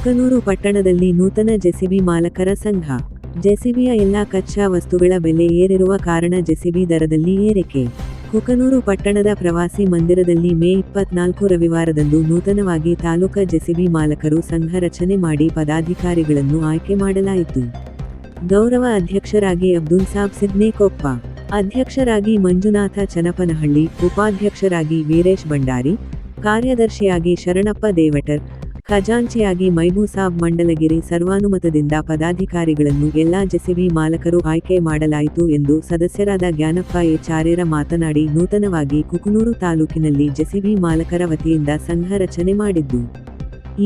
ಕುಕನೂರು ಪಟ್ಟಣದಲ್ಲಿ ನೂತನ ಜೆಸಿಬಿ ಮಾಲಕರ ಸಂಘ. ಜೆಸಿಬಿಯ ಎಲ್ಲಾ ಕಚ್ಚಾ ವಸ್ತುಗಳ ಬೆಲೆ ಏರಿರುವ ಕಾರಣ ಜೆಸಿಬಿ ದರದಲ್ಲಿ ಏರಿಕೆ. ಕುಕನೂರು ಪಟ್ಟಣದ ಪ್ರವಾಸಿ ಮಂದಿರದಲ್ಲಿ ಮೇ 24 ರವಿವಾರದಂದು ನೂತನವಾಗಿ ತಾಲೂಕಾ ಜೆಸಿಬಿ ಮಾಲಕರು ಸಂಘ ರಚನೆ ಮಾಡಿ ಪದಾಧಿಕಾರಿಗಳನ್ನು ಆಯ್ಕೆ ಮಾಡಲಾಯಿತು. ಗೌರವ ಅಧ್ಯಕ್ಷರಾಗಿ ಅಬ್ದುಲ್ ಸಾಬ್ ಸಿದ್ನೇಕೊಪ್ಪ, ಅಧ್ಯಕ್ಷರಾಗಿ ಮಂಜುನಾಥ ಚನಪನಹಳ್ಳಿ, ಉಪಾಧ್ಯಕ್ಷರಾಗಿ ವೀರೇಶ್ ಭಂಡಾರಿ, ಕಾರ್ಯದರ್ಶಿಯಾಗಿ ಶರಣಪ್ಪ ದೇವಟರ್, ಖಜಾಂಚಿಯಾಗಿ ಮೈಬೂಸಾಬ್ ಮಂಡಲಗಿರಿ ಸರ್ವಾನುಮತದಿಂದ ಪದಾಧಿಕಾರಿಗಳನ್ನು ಎಲ್ಲಾ ಜೆಸಿಬಿ ಮಾಲಕರು ಆಯ್ಕೆ ಮಾಡಲಾಯಿತು ಎಂದು ಸದಸ್ಯರಾದ ಜ್ಞಾನಪ್ಪ ಎ ಚಾರೇರ ಮಾತನಾಡಿ, ನೂತನವಾಗಿ ಕುಕನೂರು ತಾಲೂಕಿನಲ್ಲಿ ಜೆಸಿಬಿ ಮಾಲಕರ ವತಿಯಿಂದ ಸಂಘ ರಚನೆ ಮಾಡಿದ್ದು,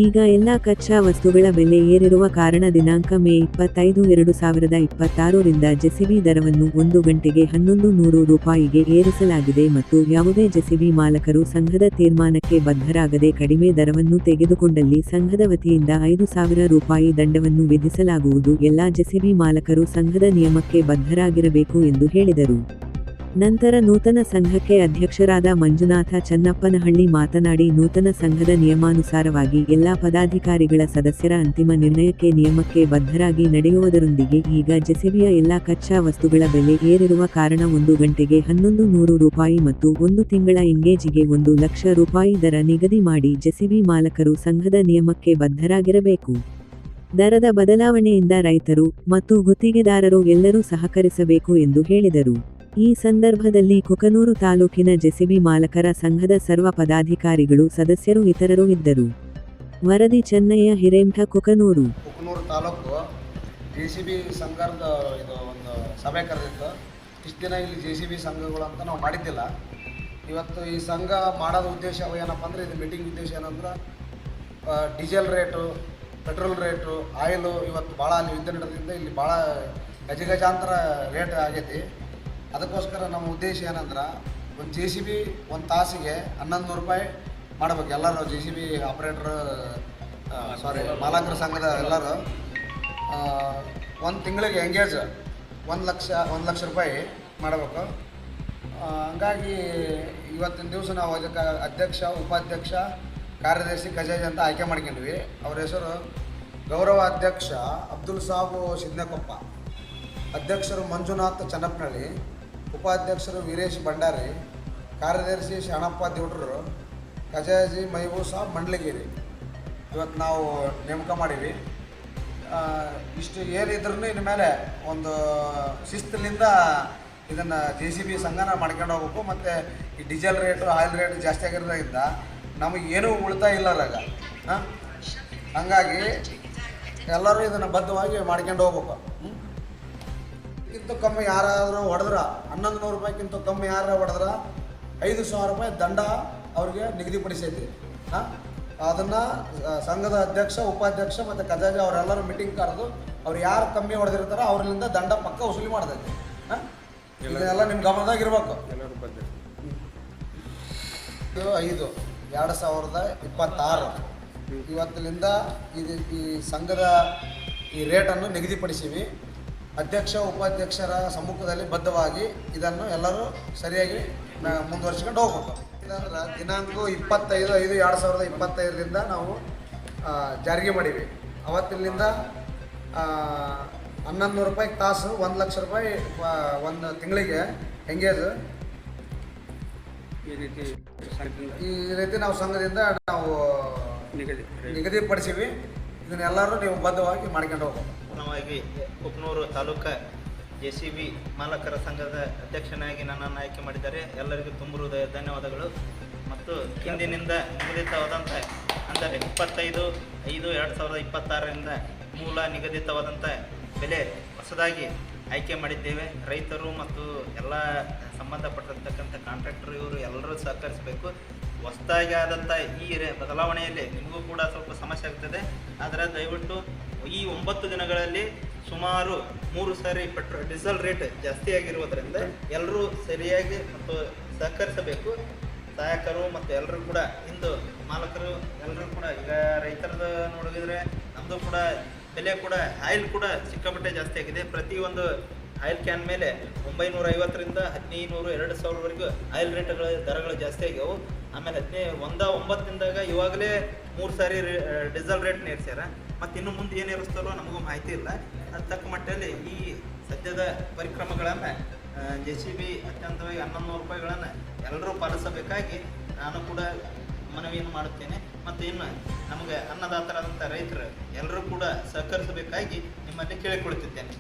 ಈಗ ಎಲ್ಲಾ ಕಚ್ಚಾ ವಸ್ತುಗಳ ಬೆಲೆ ಏರಿರುವ ಕಾರಣ ದಿನಾಂಕ ಮೇ 25, 2026 ರಿಂದ ಜೆಸಿಬಿ ದರವನ್ನು 1 ಗಂಟೆಗೆ 1100 ರೂಪಾಯಿಗೆ ಏರಿಸಲಾಗಿದೆ ಮತ್ತು ಯಾವುದೇ ಜೆಸಿಬಿ ಮಾಲಕರು ಸಂಘದ ತೀರ್ಮಾನಕ್ಕೆ ಬದ್ಧರಾಗದೆ ಕಡಿಮೆ ದರವನ್ನು ತೆಗೆದುಕೊಂಡಲ್ಲಿ ಸಂಘದ ವತಿಯಿಂದ 5,000 ರೂಪಾಯಿ ದಂಡವನ್ನು ವಿಧಿಸಲಾಗುವುದು. ಎಲ್ಲಾ ಜೆಸಿಬಿ ಮಾಲಕರು ಸಂಘದ ನಿಯಮಕ್ಕೆ ಬದ್ಧರಾಗಿರಬೇಕು ಎಂದು ಹೇಳಿದರು. ನಂತರ ನೂತನ ಸಂಘಕ್ಕೆ ಅಧ್ಯಕ್ಷರಾದ ಮಂಜುನಾಥ ಚನ್ನಪ್ಪನಹಳ್ಳಿ ಮಾತನಾಡಿ, ನೂತನ ಸಂಘದ ನಿಯಮಾನುಸಾರವಾಗಿ ಎಲ್ಲಾ ಪದಾಧಿಕಾರಿಗಳ ಸದಸ್ಯರ ಅಂತಿಮ ನಿರ್ಣಯಕ್ಕೆ ನಿಯಮಕ್ಕೆ ಬದ್ಧರಾಗಿ ನಡೆಯುವುದರೊಂದಿಗೆ ಈಗ ಜೆಸಿಬಿಯ ಎಲ್ಲಾ ಕಚ್ಚಾ ವಸ್ತುಗಳ ಬೆಲೆ ಏರಿರುವ ಕಾರಣ 1 ಗಂಟೆಗೆ 1100 ರೂಪಾಯಿ ಮತ್ತು 1 ತಿಂಗಳ ಎಂಗೇಜಿಗೆ 1 ಲಕ್ಷ ರೂಪಾಯಿ ದರ ನಿಗದಿ ಮಾಡಿ ಜೆಸಿಬಿ ಮಾಲಕರು ಸಂಘದ ನಿಯಮಕ್ಕೆ ಬದ್ಧರಾಗಿರಬೇಕು. ದರದ ಬದಲಾವಣೆಯಿಂದ ರೈತರು ಮತ್ತು ಗುತ್ತಿಗೆದಾರರು ಎಲ್ಲರೂ ಸಹಕರಿಸಬೇಕು ಎಂದು ಹೇಳಿದರು. ಈ ಸಂದರ್ಭದಲ್ಲಿ ಕುಕನೂರು ತಾಲೂಕಿನ ಜೆಸಿಬಿ ಮಾಲಕರ ಸಂಘದ ಸರ್ವ ಪದಾಧಿಕಾರಿಗಳು, ಸದಸ್ಯರು ಇತರರು ಇದ್ದರು. ವರದಿ ಚೆನ್ನಯ್ಯ ಹಿರೇಮಠ, ಕುಕನೂರು. ಕುಕನೂರು ತಾಲೂಕು ಜೆಸಿಬಿ ಸಂಘದ ಇದು ಒಂದು ಸಭೆ ಕರೆದಿತ್ತು. ಇಷ್ಟು ದಿನ ಇಲ್ಲಿ ಜೆಸಿಬಿ ಸಂಘಗಳು ಅಂತ ನಾವು ಮಾಡಿದ್ದಿಲ್ಲ. ಇವತ್ತು ಈ ಸಂಘ ಮಾಡೋದು ಉದ್ದೇಶ ಏನಪ್ಪ ಅಂದರೆ, ಇದು ಮೀಟಿಂಗ್ ಉದ್ದೇಶ ಏನಂದ್ರೆ, diesel rate, petrol rate, oil ಇವತ್ತು ಭಾಳ ಅಲ್ಲಿ ಯುದ್ಧ ನಡೆದಿಂದ ಇಲ್ಲಿ ಭಾಳ ಗಜಗಜಾಂತರ ರೇಟ್ ಆಗೈತಿ. ಅದಕ್ಕೋಸ್ಕರ ನಮ್ಮ ಉದ್ದೇಶ ಏನಂದ್ರೆ, ಒಂದು ಜೆಸಿಬಿ ಒಂದು ತಾಸಿಗೆ 1100 ರೂಪಾಯಿ ಮಾಡಬೇಕು. ಎಲ್ಲರೂ ಜೆಸಿಬಿ ಆಪ್ರೇಟ್ರ್ ಮಾಲಕರ ಸಂಘದ ಎಲ್ಲರೂ ಒಂದು ತಿಂಗಳಿಗೆ ಎಂಗೇಜ್ 1 ಲಕ್ಷ ರೂಪಾಯಿ ಮಾಡಬೇಕು. ಹಂಗಾಗಿ ಇವತ್ತಿನ ದಿವಸ ನಾವು ಅದಕ್ಕೆ ಅಧ್ಯಕ್ಷ, ಉಪಾಧ್ಯಕ್ಷ, ಕಾರ್ಯದರ್ಶಿ, ಖಜಾಂಚಿ ಅಂತ ಆಯ್ಕೆ ಮಾಡ್ಕೊಂಡ್ವಿ. ಅವ್ರ ಹೆಸರು ಗೌರವ ಅಧ್ಯಕ್ಷ ಅಬ್ದುಲ್ ಸಾಬ್ ಸಿದ್ನೇಕೊಪ್ಪ, ಅಧ್ಯಕ್ಷರು ಮಂಜುನಾಥ್ ಚನ್ನಪ್ಪನಹಳ್ಳಿ, ಉಪಾಧ್ಯಕ್ಷರು ವೀರೇಶ್ ಭಂಡಾರಿ, ಕಾರ್ಯದರ್ಶಿ ಶರಣಪ್ಪ ದೇವಟರು, ಖಜಾಂಚಿ ಮೈಬೂಸಾಬ್ ಮಂಡಲಗಿರಿ. ಇವತ್ತು ನಾವು ನೇಮಕ ಮಾಡೀವಿ. ಇಷ್ಟು ಏನಿದ್ರೂ ಇನ್ನು ಮೇಲೆ ಒಂದು ಶಿಸ್ತುಲಿಂದ ಇದನ್ನು ಜೆಸಿಬಿ ಸಂಘನ ಮಾಡ್ಕೊಂಡು ಹೋಗ್ಬೇಕು. ಮತ್ತು ಈ ಡೀಸೆಲ್ ರೇಟು, ಆಯಿಲ್ ರೇಟ್ ಜಾಸ್ತಿ ಆಗಿರೋದ್ರಿಂದ ನಮಗೇನೂ ಉಳಿತಾಯ ಇಲ್ಲ ಅದ್ರಾಗ. ಹಂಗಾಗಿ ಎಲ್ಲರೂ ಇದನ್ನು ಬದ್ಧವಾಗಿ ಮಾಡ್ಕೊಂಡು ಹೋಗ್ಬೇಕು. ಇದಕ್ಕಿಂತ ಕಮ್ಮಿ ಯಾರಾದರೂ ಹೊಡೆದ್ರೆ, 1100 ರೂಪಾಯಿಗಿಂತ ಕಮ್ಮಿ ಯಾರು ಹೊಡೆದ್ರೆ 5,000 ರೂಪಾಯಿ ದಂಡ ಅವ್ರಿಗೆ ನಿಗದಿಪಡಿಸೈತಿ. ಅದನ್ನು ಸಂಘದ ಅಧ್ಯಕ್ಷ, ಉಪಾಧ್ಯಕ್ಷ ಮತ್ತು ಖಜಾಂಚಿ ಅವರೆಲ್ಲರೂ ಮೀಟಿಂಗ್ ಕರೆದು ಅವ್ರು ಯಾರು ಕಮ್ಮಿ ಹೊಡೆದಿರ್ತಾರೋ ಅವ್ರಿಂದ ದಂಡ ಪಕ್ಕ ವಸೂಲಿ ಮಾಡ್ತೈತಿ. ಇದನ್ನೆಲ್ಲ ನಿಮ್ಮ ಗಮನದಾಗಿರ್ಬೇಕು. 5/5/2026 ಇವತ್ತಿನಿಂದ ಈ ಸಂಘದ ಈ ರೇಟನ್ನು ನಿಗದಿಪಡಿಸಿವಿ. ಅಧ್ಯಕ್ಷ, ಉಪಾಧ್ಯಕ್ಷರ ಸಮ್ಮುಖದಲ್ಲಿ ಬದ್ಧವಾಗಿ ಇದನ್ನು ಎಲ್ಲರೂ ಸರಿಯಾಗಿ ಮುಂದುವರಿಸ್ಕೊಂಡು ಹೋಗ್ಬೇಕು. ಇದಂದ್ರೆ ದಿನಾಂಕ 25/5/2025 ನಾವು ಜಾರಿಗೆ ಮಾಡೀವಿ. ಅವತ್ತಿನಿಂದ 1100 ರೂಪಾಯಿ ತಾಸು, 1 ಲಕ್ಷ ರೂಪಾಯಿ ಒಂದು ತಿಂಗಳಿಗೆ ಎಂಗೇಜ್. ಈ ರೀತಿ ನಾವು ಸಂಘದಿಂದ ನಾವು ನಿಗದಿಪಡಿಸಿವಿ. ಇದನ್ನೆಲ್ಲರೂ ನೀವು ಬದ್ಧವಾಗಿ ಮಾಡ್ಕೊಂಡು ಹೋಗ್ಬೇಕು. ಪೂರ್ಣವಾಗಿ ಕುಕನೂರು ತಾಲೂಕು ಜೆಸಿಬಿ ಮಾಲಕರ ಸಂಘದ ಅಧ್ಯಕ್ಷನಾಗಿ ನನ್ನನ್ನು ಆಯ್ಕೆ ಮಾಡಿದ್ದಾರೆ. ಎಲ್ಲರಿಗೂ ತುಂಬ ಧನ್ಯವಾದಗಳು. ಮತ್ತು ಹಿಂದಿನಿಂದ ನಿಗದಿತವಾದಂಥ ಅಂದರೆ 25/5/2026 ಮೂಲ ನಿಗದಿತವಾದಂಥ ಬೆಲೆ ಹೊಸದಾಗಿ ಆಯ್ಕೆ ಮಾಡಿದ್ದೇವೆ. ರೈತರು ಮತ್ತು ಎಲ್ಲ ಸಂಬಂಧಪಟ್ಟಿರ್ತಕ್ಕಂಥ ಕಾಂಟ್ರಾಕ್ಟರ್ ಇವರು ಎಲ್ಲರೂ ಸಹಕರಿಸಬೇಕು. ಹೊಸದಾಗಿ ಆದಂಥ ಈ ಬದಲಾವಣೆಯಲ್ಲಿ ನಿಮಗೂ ಕೂಡ ಸ್ವಲ್ಪ ಸಮಸ್ಯೆ ಆಗ್ತದೆ. ಆದರೆ ದಯವಿಟ್ಟು ಈ 9 ದಿನಗಳಲ್ಲಿ ಸುಮಾರು 3 ಸಾರಿ ಡೀಸೆಲ್ ರೇಟ್ ಜಾಸ್ತಿ ಆಗಿರುವುದರಿಂದ ಎಲ್ಲರೂ ಸರಿಯಾಗಿ ಮತ್ತು ಸಹಕರಿಸಬೇಕು. ಸಹಾಯಕರು ಮತ್ತು ಎಲ್ಲರೂ ಕೂಡ ಇಂದು ಮಾಲಕರು ಎಲ್ಲರೂ ಕೂಡ, ಈಗ ರೈತರದ್ದು ನೋಡಿದರೆ ನಮ್ಮದು ಕೂಡ ಬೆಲೆ ಕೂಡ, ಆಯಿಲ್ ಕೂಡ ಸಿಕ್ಕಾಪಟ್ಟೆ ಜಾಸ್ತಿ ಆಗಿದೆ. ಪ್ರತಿಯೊಂದು ಆಯಿಲ್ ಕ್ಯಾನ್ ಮೇಲೆ 950ರಿಂದ 1,500, 2,000ವರೆಗೂ ಆಯಿಲ್ ರೇಟ್ಗಳ ದರಗಳು ಜಾಸ್ತಿ ಆಗ್ಯಾವು. ಆಮೇಲೆ 19 ಇವಾಗಲೇ 3 ಸಾರಿ ಡೀಸೆಲ್ ರೇಟ್ ನೇರ್ಸ್ಯಾರ. ಮತ್ತು ಇನ್ನು ಮುಂದೆ ಏನು ಇರಿಸ್ತಾರೋ ನಮಗೂ ಮಾಹಿತಿ ಇಲ್ಲ. ಅದು ತಕ್ಕ ಮಟ್ಟದಲ್ಲಿ ಈ ಸದ್ಯದ ಪರಿಕ್ರಮಗಳನ್ನು JCB ಅತ್ಯಂತವಾಗಿ 1100 ರೂಪಾಯಿಗಳನ್ನು ಎಲ್ಲರೂ ಪಾಲಿಸಬೇಕಾಗಿ ನಾನು ಕೂಡ ಮನವಿಯನ್ನು ಮಾಡುತ್ತೇನೆ. ಮತ್ತು ಇನ್ನು ನಮಗೆ ಅನ್ನದಾತರಾದಂಥ ರೈತರು ಎಲ್ಲರೂ ಕೂಡ ಸಹಕರಿಸಬೇಕಾಗಿ ನಿಮ್ಮಲ್ಲಿ ಕೇಳಿಕೊಳ್ಳುತ್ತಿದ್ದೇನೆ.